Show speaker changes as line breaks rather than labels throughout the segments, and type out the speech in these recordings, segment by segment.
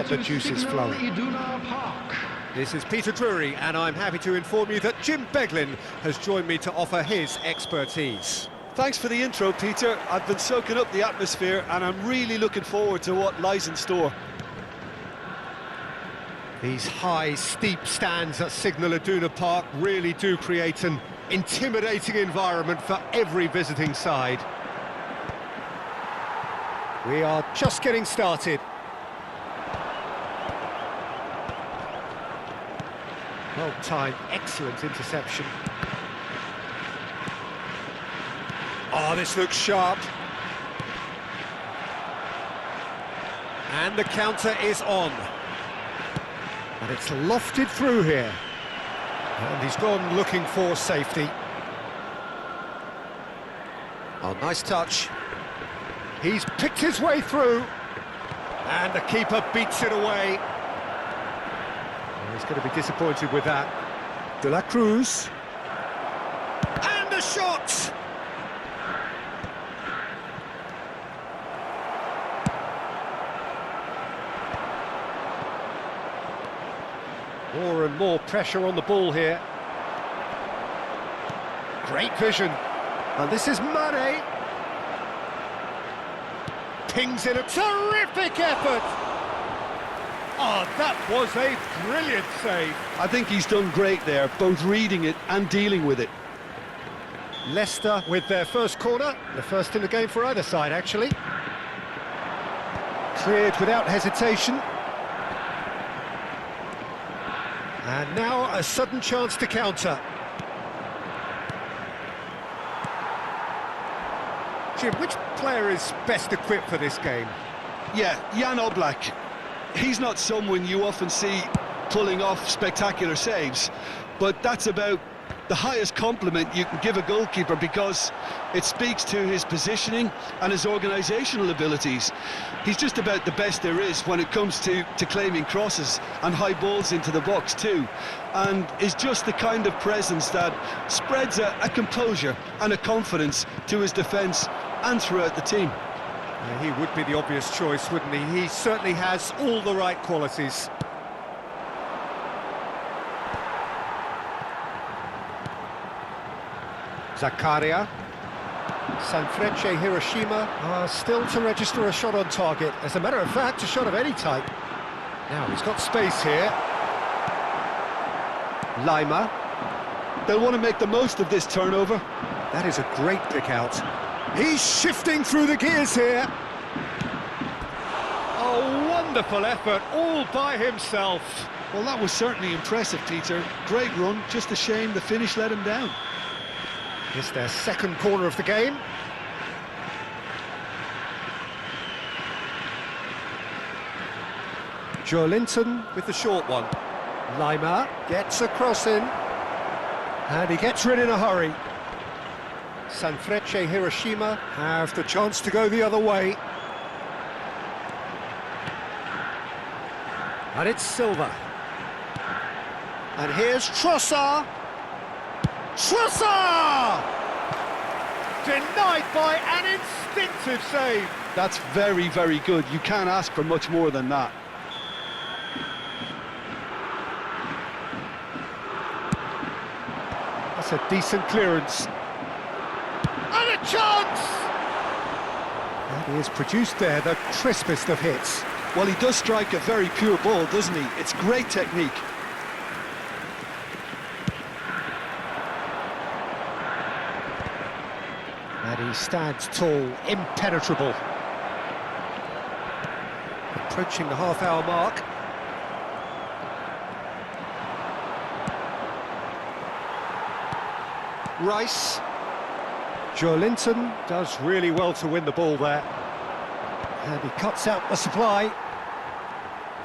the juices flowing. This is Peter Drury, and I'm happy to inform you that Jim Beglin has joined me to offer his expertise.
Thanks for the intro, Peter. I've been soaking up the atmosphere, and I'm really looking forward to what lies in store.
These high, steep stands at Signal Iduna Park really do create an intimidating environment for every visiting side. We are just getting started. Well-timed, excellent interception. Oh, this looks sharp. And the counter is on. And it's lofted through here. And he's gone looking for safety. Oh, nice touch. He's picked his way through. And the keeper beats it away. Oh, he's going to be disappointed with that. De la Cruz. And a shot! More and more pressure on the ball here. Great vision. And this is Mane. Pings in a terrific effort. Oh, that was a brilliant save.
I think he's done great there, both reading it and dealing with it.
Leicester with their first corner, the first in the game for either side, actually. Cleared without hesitation. And now a sudden chance to counter. Jim, which player is best equipped for this game?
Yeah, Jan Oblak. He's not someone you often see pulling off spectacular saves, but that's about the highest compliment you can give a goalkeeper, because it speaks to his positioning and his organisational abilities. He's just about the best there is when it comes to claiming crosses and high balls into the box too, and is just the kind of presence that spreads a composure and a confidence to his defence and throughout the team.
Yeah, he would be the obvious choice, wouldn't he? He certainly has all the right qualities. Zakaria. Sanfrecce Hiroshima are still to register a shot on target. As a matter of fact, a shot of any type. Now he's got space here. Lima.
They'll want to make the most of this turnover.
That is a great pick out. He's shifting through the gears here. A wonderful effort, all by himself.
Well, that was certainly impressive, Peter. Great run, just a shame the finish let him down.
It's their second corner of the game. Joelinton with the short one. Lima gets a cross in. And he gets rid in a hurry. Sanfrecce Hiroshima have the chance to go the other way. And it's Silva. And here's Trossard. Trossard! Denied by an instinctive save.
That's very, very good. You can't ask for much more than that.
That's a decent clearance. And a chance! And he has produced there the crispest of hits.
Well, he does strike a very pure ball, doesn't he? It's great technique.
And he stands tall, impenetrable. Approaching the half-hour mark. Rice. Joelinton does really well to win the ball there. And he cuts out the supply.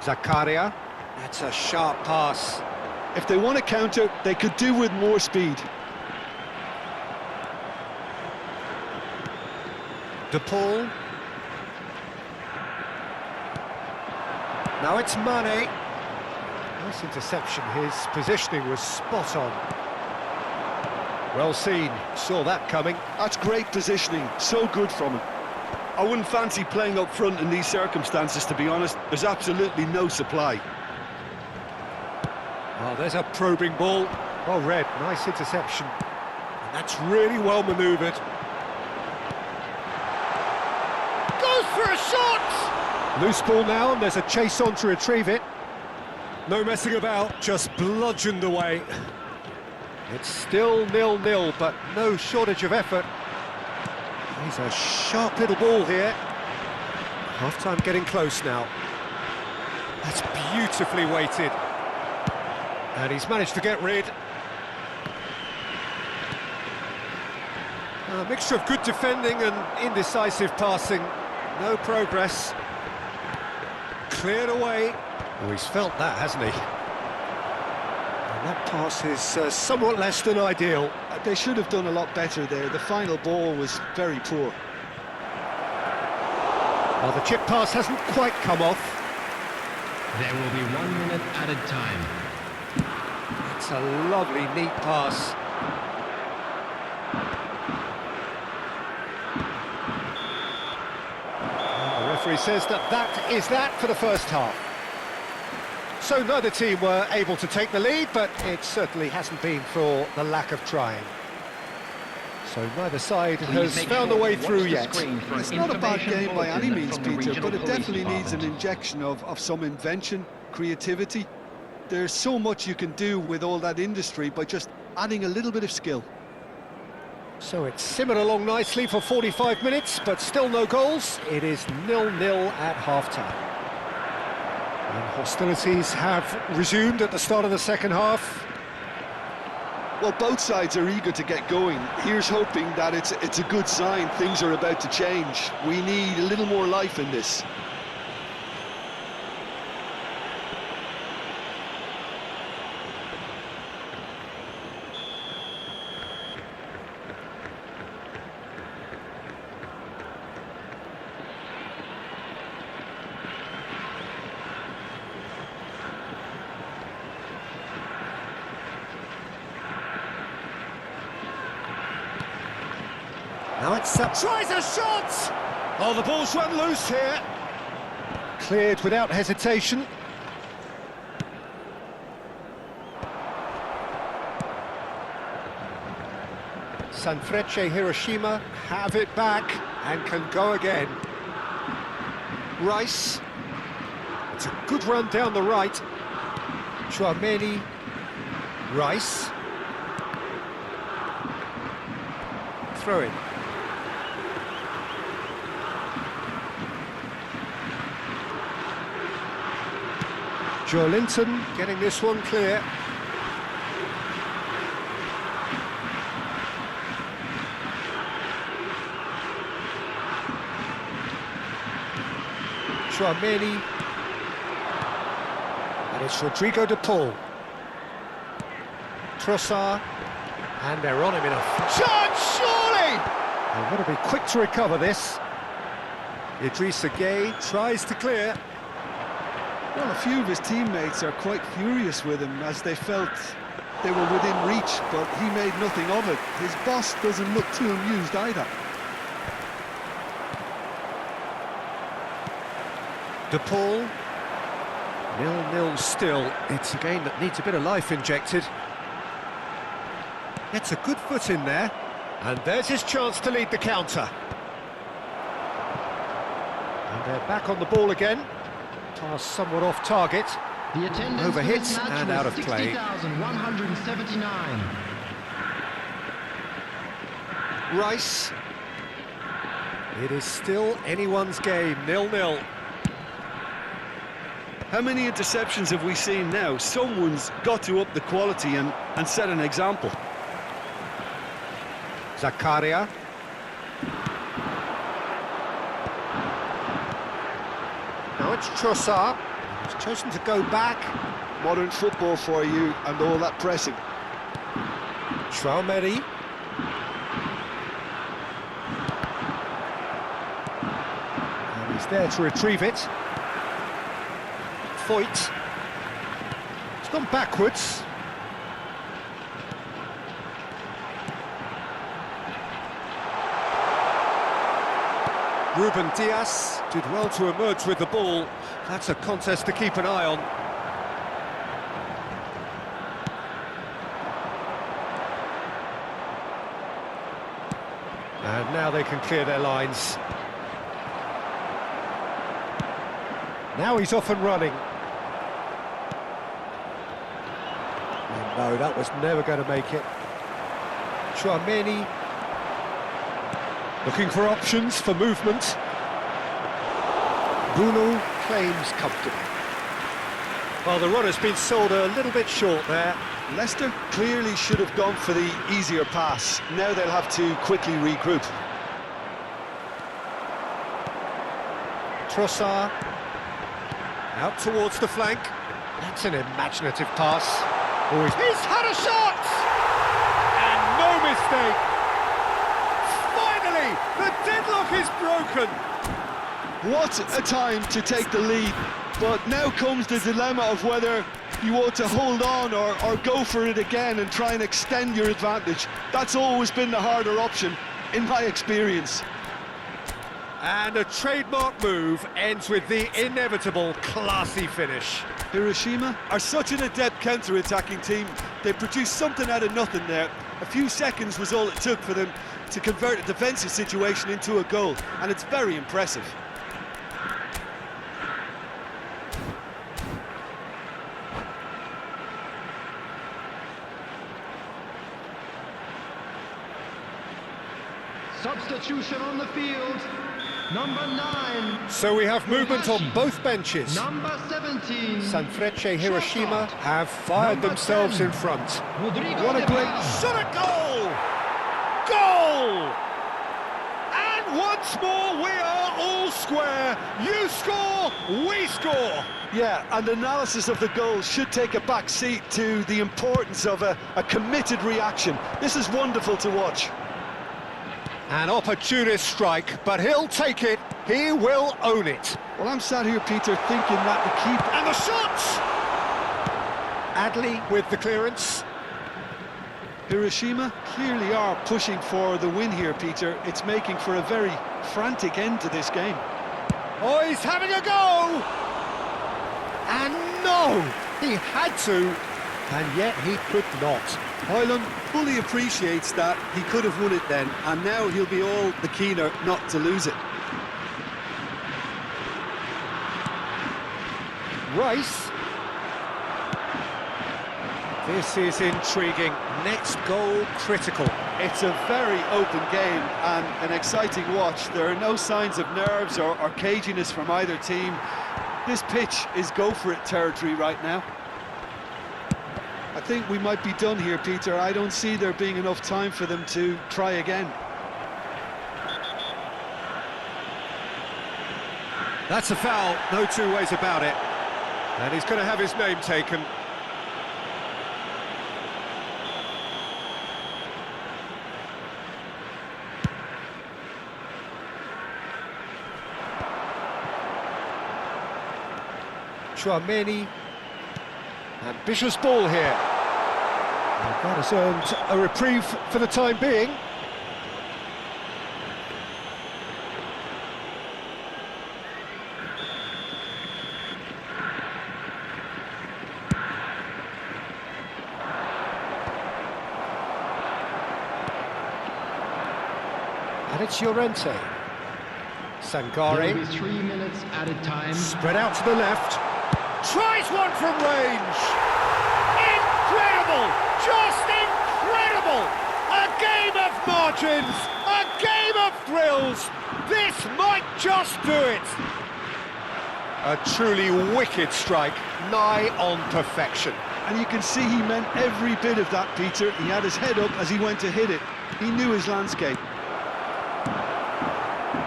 Zakaria. That's a sharp pass.
If they want to counter, they could do with more speed.
De Paul. Now it's Mane. Nice interception. His positioning was spot on. Well seen. Saw that coming.
That's great positioning. So good from him. I wouldn't fancy playing up front in these circumstances, to be honest. There's absolutely no supply.
Oh, there's a probing ball. Well read, nice interception. And that's really well manoeuvred. Goes for a shot! Loose ball now, and there's a chase on to retrieve it. No messing about, just bludgeoned away. It's still 0-0, but no shortage of effort. He's a sharp little ball here. Half-time getting close now. That's beautifully weighted. And he's managed to get rid. A mixture of good defending and indecisive passing. No progress. Cleared away. Oh, he's felt that, hasn't he? And that pass is somewhat less than ideal.
They should have done a lot better there. The final ball was very poor.
Well, the chip pass hasn't quite come off.
There will be 1 minute added time.
It's a lovely, neat pass. The referee says that is that for the first half. So neither team were able to take the lead, but it certainly hasn't been for the lack of trying. So neither side has found a way through yet.
It's not a bad game by any means, Peter, but it definitely needs an injection of some invention, creativity. There's so much you can do with all that industry by just adding a little bit of skill.
So it's simmered along nicely for 45 minutes, but still no goals. It is 0-0 at half-time. And hostilities have resumed at the start of the second half.
Well, both sides are eager to get going. Here's hoping that it's a good sign. Things are about to change. We need a little more life in this.
Now it's tries a shot! Oh, the ball's run loose here. Cleared without hesitation. Sanfrecce Hiroshima have it back and can go again. Rice. It's a good run down the right. Chouameni. Rice. Throw in. Joe Linton getting this one clear. Chouameni. And it's Rodrigo de Paul. Trossard. And they're on him enough. Chance, surely! They've got to be quick to recover this. Idrissa Gueye tries to clear.
Well, a few of his teammates are quite furious with him as they felt they were within reach, but he made nothing of it. His boss doesn't look too amused either.
De Paul. 0-0 still. It's a game that needs a bit of life injected. Gets a good foot in there. And there's his chance to lead the counter. And they're back on the ball again. Pass somewhat off target.
The attendance
Overhit and out of play.
60,179.
Rice. It is still anyone's game, 0-0.
How many interceptions have we seen now? Someone's got to up the quality and set an example.
Zakaria. Now it's Trossard. He's chosen to go back.
Modern football for you and all that pressing.
Chouameni. And he's there to retrieve it. Foyt. It's gone backwards. Ruben Diaz did well to emerge with the ball. That's a contest to keep an eye on. And now they can clear their lines. Now he's off and running. And no, that was never going to make it. Chouameni looking for options for movement. Bruno claims comfortably. Well, the run has been sold a little bit short there.
Leicester clearly should have gone for the easier pass. Now they'll have to quickly regroup.
Trossard out towards the flank. That's an imaginative pass. Oh, he's had a shot! And no mistake! Finally, the deadlock is broken!
What a time to take the lead. But now comes the dilemma of whether you ought to hold on or go for it again and try and extend your advantage. That's always been the harder option, in my experience.
And a trademark move ends with the inevitable classy finish.
Hiroshima are such an adept counter-attacking team. They produced something out of nothing there. A few seconds was all it took for them to convert a defensive situation into a goal, and it's very impressive.
Substitution on the field. Number 9.
So we have movement on both benches.
Number 17.
Sanfrecce Hiroshima have fired
Number
themselves
10.
in front.
Rodrigo
What a
de
great
Paul.
shot at goal! Goal! And once more we are all square. You score, we score.
Yeah, and analysis of the goal should take a back seat to the importance of a committed reaction. This is wonderful to watch.
An opportunist strike, but he'll take it. He will own it.
Well, I'm sat here, Peter, thinking that the keeper...
And the shot! Adley with the clearance.
Hiroshima clearly are pushing for the win here, Peter. It's making for a very frantic end to this game.
Oh, he's having a go! And no! He had to, and yet he could not.
Hyland fully appreciates that he could have won it then, and now he'll be all the keener not to lose it.
Rice. This is intriguing. Next goal critical.
It's a very open game and an exciting watch. There are no signs of nerves or caginess from either team. This pitch is go-for-it territory right now. I think we might be done here, Peter. I don't see there being enough time for them to try again.
That's a foul, no two ways about it. And he's going to have his name taken. Chouameni. Ambitious ball here. And that has earned a reprieve for the time being. And it's Llorente. Sangare.
There will be 3 minutes added time.
Spread out to the left. Tries one from range. Incredible! Just incredible! A game of margins, a game of thrills. This might just do it. A truly wicked strike, nigh on perfection.
And you can see he meant every bit of that, Peter. He had his head up as he went to hit it. He knew his landscape.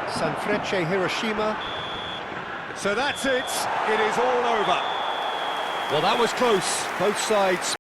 Sanfrecce Hiroshima. So that's it. It is all over. Well, that was close. Both sides